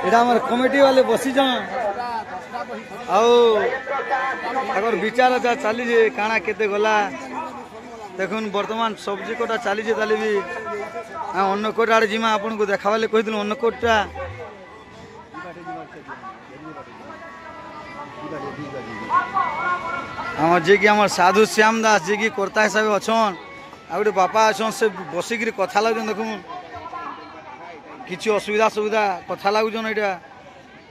এটা আমার কমিটি वाले বসি যান আউর বিচার যা চালিছে কাଣା কেতে গলা দেখুন বর্তমান সবজি কোটা চালিছে তাহলে বি অন্য কোটা আড়ে জিমা আপনার দেখাবালে কইছিল অন্য কোটা আমার যে কি আমার সাধু শ্যাম দাস যে কি কর্তা হিসাবে অছন আর গোটে বাপা অছন সে বসিকি কথা লাগুছেন দেখুন কিছু অসুবিধা সুবিধা কথা লাগুছেন এটা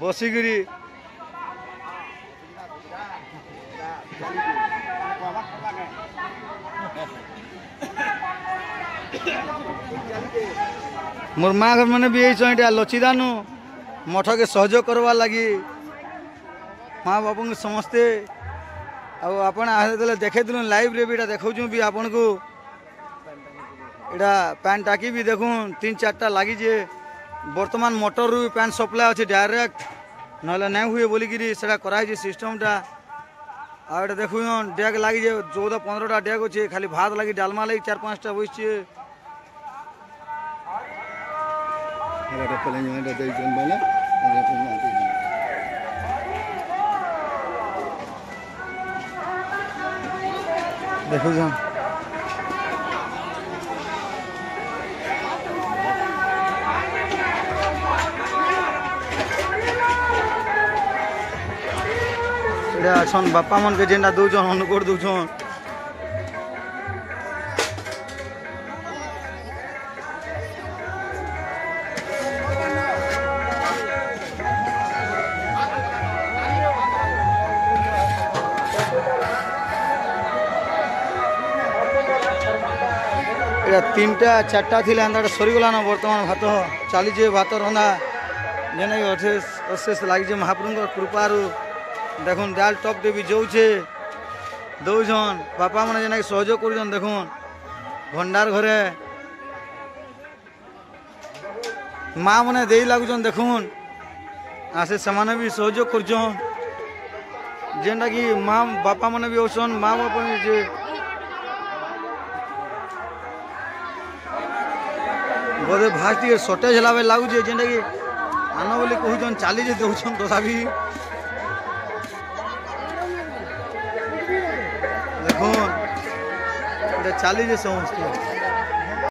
বসিকি मोर माँ घर मैंने भी यही लचिदानु मठ के सहयोग करवा लगी माँ बापू के समस्ते आपण देखे लाइव रे भी देखा भी आपन को इटा पैन टाकी भी देखूँ 3-4टा लगी जे बर्तमान मोटर रू पैन सप्लाई अच्छे डायरेक्ट ना नहीं हुए बोलिकी कराई सिस्टमटा आठ देखु डेग लगी 14-15टा डेग अच्छे खाली भात लगी डालमा लगी 4-5टा बसছে देखो अछन बापा मन के जेना दौन अनुकोट दौन तीनटा 4टा थी सरीगला ना बर्तमान भात चली भात रंधा जेन अशेष लगी महाप्रभु कृपार देखुन डाल टप टे भी जोचे दौन बापा मैंने जेना सहयोग कर देखुन भंडार घरे माँ मैंने दे लगुन देखुन आसे से भी सहयोग कर जेनटा कि माँ बापा मैंने भी औसन माँ बापा जे बोधे भाष टे सर्टेज है लगुचे जेनटा कि आन बोली कहन चली दौन तथापि देखुन चली समस्त